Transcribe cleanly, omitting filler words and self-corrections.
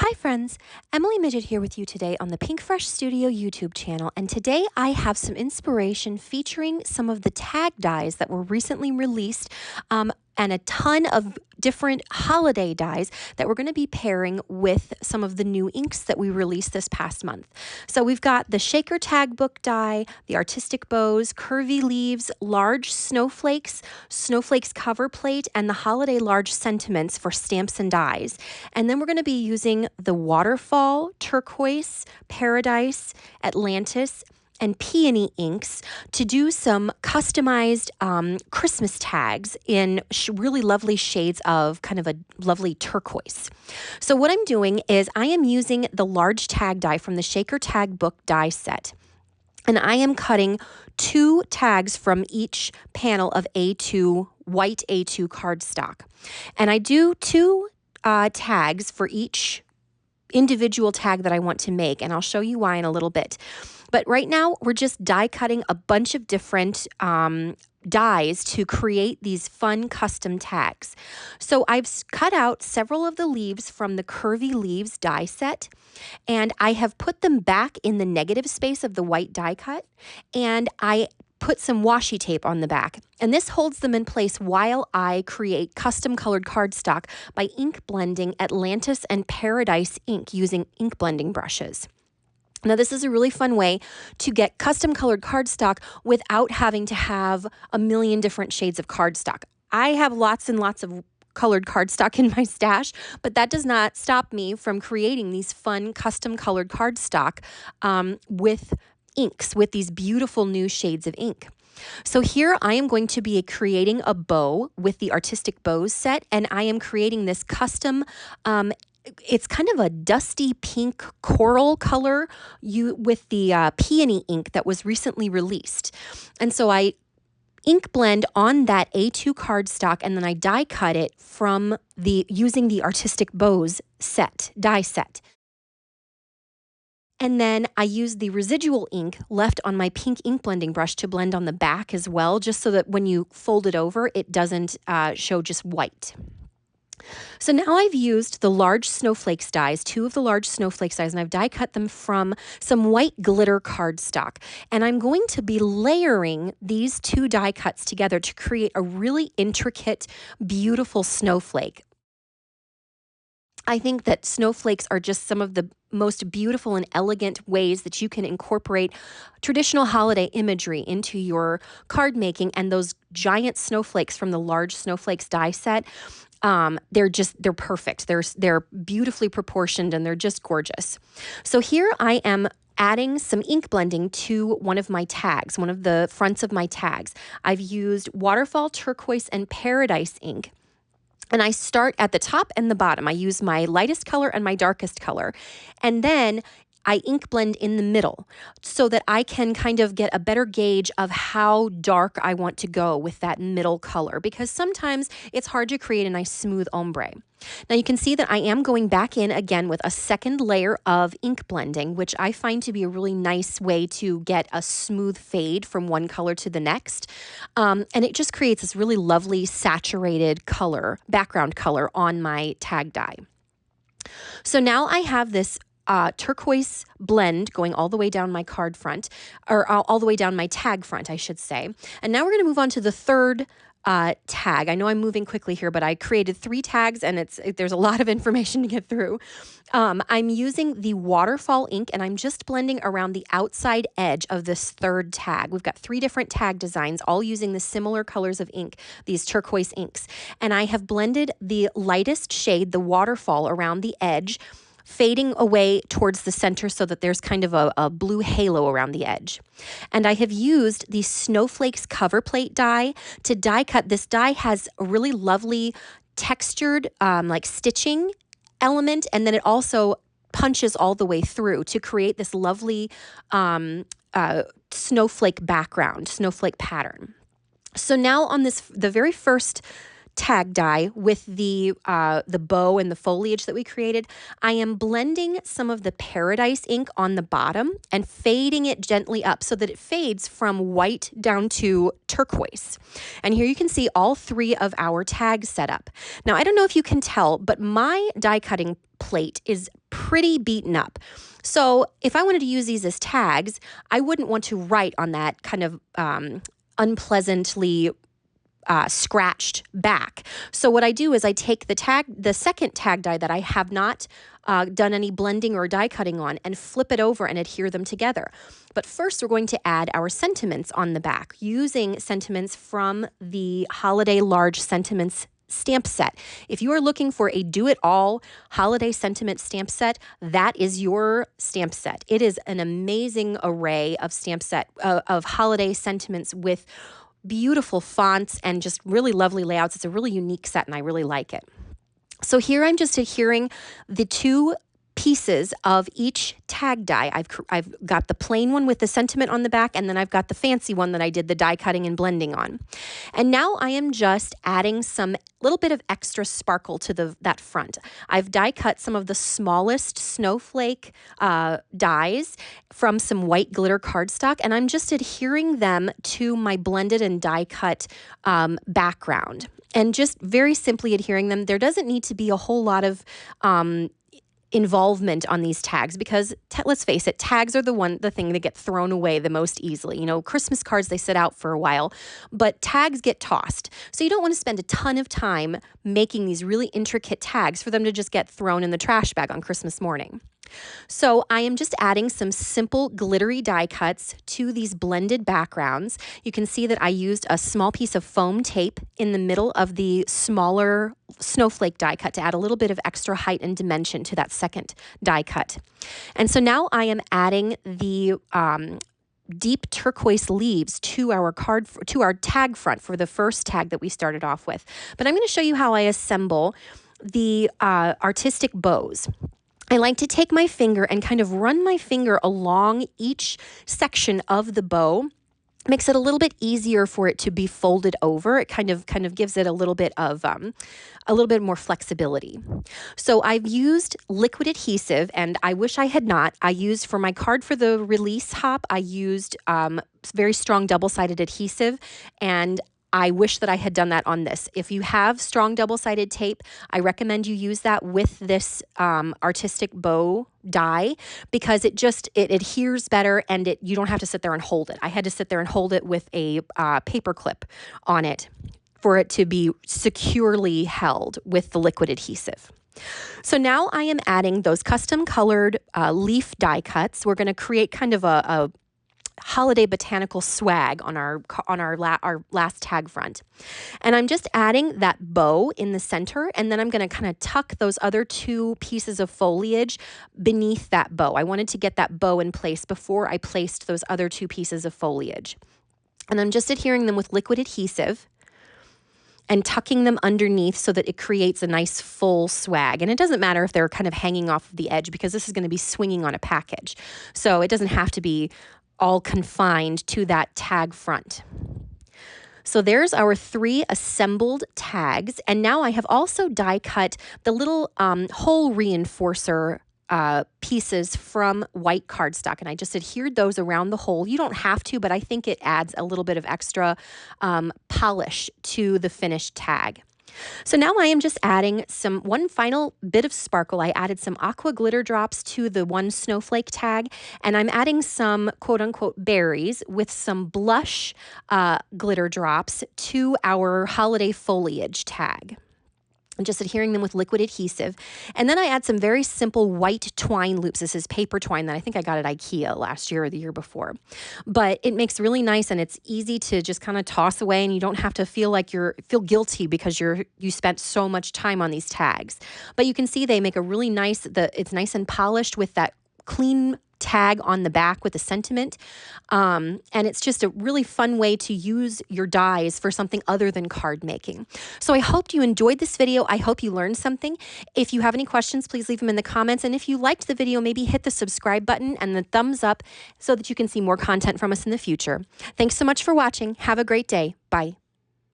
Hi friends, Emily Midgett here with you today on the Pinkfresh Studio YouTube channel, and today I have some inspiration featuring some of the tag dies that were recently released and a ton of different holiday dies that we're going to be pairing with some of the new inks that we released this past month. So we've got the Shaker Tag Book die, the Artistic Bows, Curvy Leaves, Large Snowflakes, Snowflakes Cover Plate, and the Holiday Large Sentiments for stamps and dies. And then we're going to be using the Waterfall, Turquoise, Paradise, Atlantis, and Peony inks to do some customized Christmas tags in really lovely shades of kind of a lovely turquoise. So what I'm doing is I am using the large tag die from the Shaker Tag Book die set. And I am cutting 2 tags from each panel of A2, white A2 cardstock. And I do 2 tags for each individual tag that I want to make, and I'll show you why in a little bit. But right now, we're just die cutting a bunch of different dies to create these fun custom tags. So I've cut out several of the leaves from the Curvy Leaves die set, and I have put them back in the negative space of the white die cut, and I put some washi tape on the back, and this holds them in place while I create custom colored cardstock by ink blending Atlantis and Paradise ink using ink blending brushes. Now, this is a really fun way to get custom colored cardstock without having to have a million different shades of cardstock. I have lots and lots of colored cardstock in my stash, but that does not stop me from creating these fun custom colored cardstock with inks, with these beautiful new shades of ink. So here I am going to be creating a bow with the Artistic Bows set, and I am creating this custom it's kind of a dusty pink coral color with the peony ink that was recently released. And so I ink blend on that A2 cardstock, and then I die cut it from using the Artistic Bows die set. And then I use the residual ink left on my pink ink blending brush to blend on the back as well, just so that when you fold it over, it doesn't show just white. So now I've used the large snowflakes dies, 2 of the large snowflakes dies, and I've die cut them from some white glitter cardstock. And I'm going to be layering these 2 die cuts together to create a really intricate, beautiful snowflake. I think that snowflakes are just some of the most beautiful and elegant ways that you can incorporate traditional holiday imagery into your card making, and those giant snowflakes from the large snowflakes die set, they're perfect. They're beautifully proportioned, and they're just gorgeous. So here I am adding some ink blending to one of my tags, one of the fronts of my tags. I've used Waterfall, Turquoise, and Paradise ink. And I start at the top and the bottom. I use my lightest color and my darkest color. And then I ink blend in the middle so that I can kind of get a better gauge of how dark I want to go with that middle color, because sometimes it's hard to create a nice smooth ombre. Now you can see that I am going back in again with a second layer of ink blending, which I find to be a really nice way to get a smooth fade from one color to the next. And it just creates this really lovely saturated color, background color on my tag die. So now I have this turquoise blend going all the way down my card front, or all the way down my tag front, I should say. And now we're going to move on to the third tag. I know I'm moving quickly here, but I created 3 tags, and there's a lot of information to get through. I'm using the Waterfall ink, and I'm just blending around the outside edge of this third tag. We've got 3 different tag designs, all using the similar colors of ink, these turquoise inks. And I have blended the lightest shade, the Waterfall, around the edge, fading away towards the center so that there's kind of a blue halo around the edge. And I have used the Snowflakes Cover Plate die to die cut. This die has a really lovely textured like stitching element, and then it also punches all the way through to create this lovely snowflake background, snowflake pattern. So now on the very first tag die with the bow and the foliage that we created, I am blending some of the Paradise ink on the bottom and fading it gently up so that it fades from white down to turquoise. And here you can see all 3 of our tags set up. Now, I don't know if you can tell, but my die cutting plate is pretty beaten up. So if I wanted to use these as tags, I wouldn't want to write on that kind of unpleasantly scratched back. So what I do is I take the second tag die that I have not done any blending or die cutting on and flip it over and adhere them together. But first we're going to add our sentiments on the back using sentiments from the Holiday Large Sentiments stamp set. If you are looking for a do-it-all holiday sentiment stamp set, that is your stamp set. It is an amazing array of stamp set of holiday sentiments with beautiful fonts and just really lovely layouts. It's a really unique set and I really like it. So here I'm just adhering the 2 pieces of each tag die. I've got the plain one with the sentiment on the back, and then I've got the fancy one that I did the die cutting and blending on. And now I am just adding some little bit of extra sparkle to that front. I've die cut some of the smallest snowflake dies from some white glitter cardstock, and I'm just adhering them to my blended and die cut background. And just very simply adhering them. There doesn't need to be a whole lot of involvement on these tags because let's face it, tags are the thing that get thrown away the most easily. You know, Christmas cards, they sit out for a while, but tags get tossed. So you don't want to spend a ton of time making these really intricate tags for them to just get thrown in the trash bag on Christmas morning. So I am just adding some simple glittery die cuts to these blended backgrounds. You can see that I used a small piece of foam tape in the middle of the smaller snowflake die cut to add a little bit of extra height and dimension to that second die cut. And so now I am adding the deep turquoise leaves to our tag front for the first tag that we started off with. But I'm going to show you how I assemble the artistic bows. I like to take my finger and kind of run my finger along each section of the bow. Makes it a little bit easier for it to be folded over. It kind of gives it a little bit more flexibility. So I've used liquid adhesive, and I wish I had not. I used for my card for the release hop, I used very strong double-sided adhesive, and I wish that I had done that on this. If you have strong double-sided tape, I recommend you use that with this artistic bow die because it adheres better and you don't have to sit there and hold it. I had to sit there and hold it with a paper clip on it for it to be securely held with the liquid adhesive. So now I am adding those custom colored leaf die cuts. We're going to create kind of a holiday botanical swag on our last tag front. And I'm just adding that bow in the center, and then I'm going to kind of tuck those other 2 pieces of foliage beneath that bow. I wanted to get that bow in place before I placed those other 2 pieces of foliage. And I'm just adhering them with liquid adhesive and tucking them underneath so that it creates a nice full swag. And it doesn't matter if they're kind of hanging off the edge because this is going to be swinging on a package. So it doesn't have to be all confined to that tag front. So there's our 3 assembled tags. And now I have also die cut the little hole reinforcer pieces from white cardstock. And I just adhered those around the hole. You don't have to, but I think it adds a little bit of extra polish to the finished tag. So now I am just adding one final bit of sparkle. I added some aqua glitter drops to the one snowflake tag, and I'm adding some quote unquote berries with some blush glitter drops to our holiday foliage tag. I'm just adhering them with liquid adhesive. And then I add some very simple white twine loops. This is paper twine that I think I got at IKEA last year or the year before. But it makes really nice and it's easy to just kind of toss away, and you don't have to feel like feel guilty because you spent so much time on these tags. But you can see they make a really nice, it's nice and polished with that clean tag on the back with a sentiment. And it's just a really fun way to use your dies for something other than card making. So I hope you enjoyed this video. I hope you learned something. If you have any questions, please leave them in the comments. And if you liked the video, maybe hit the subscribe button and the thumbs up so that you can see more content from us in the future. Thanks so much for watching. Have a great day. Bye.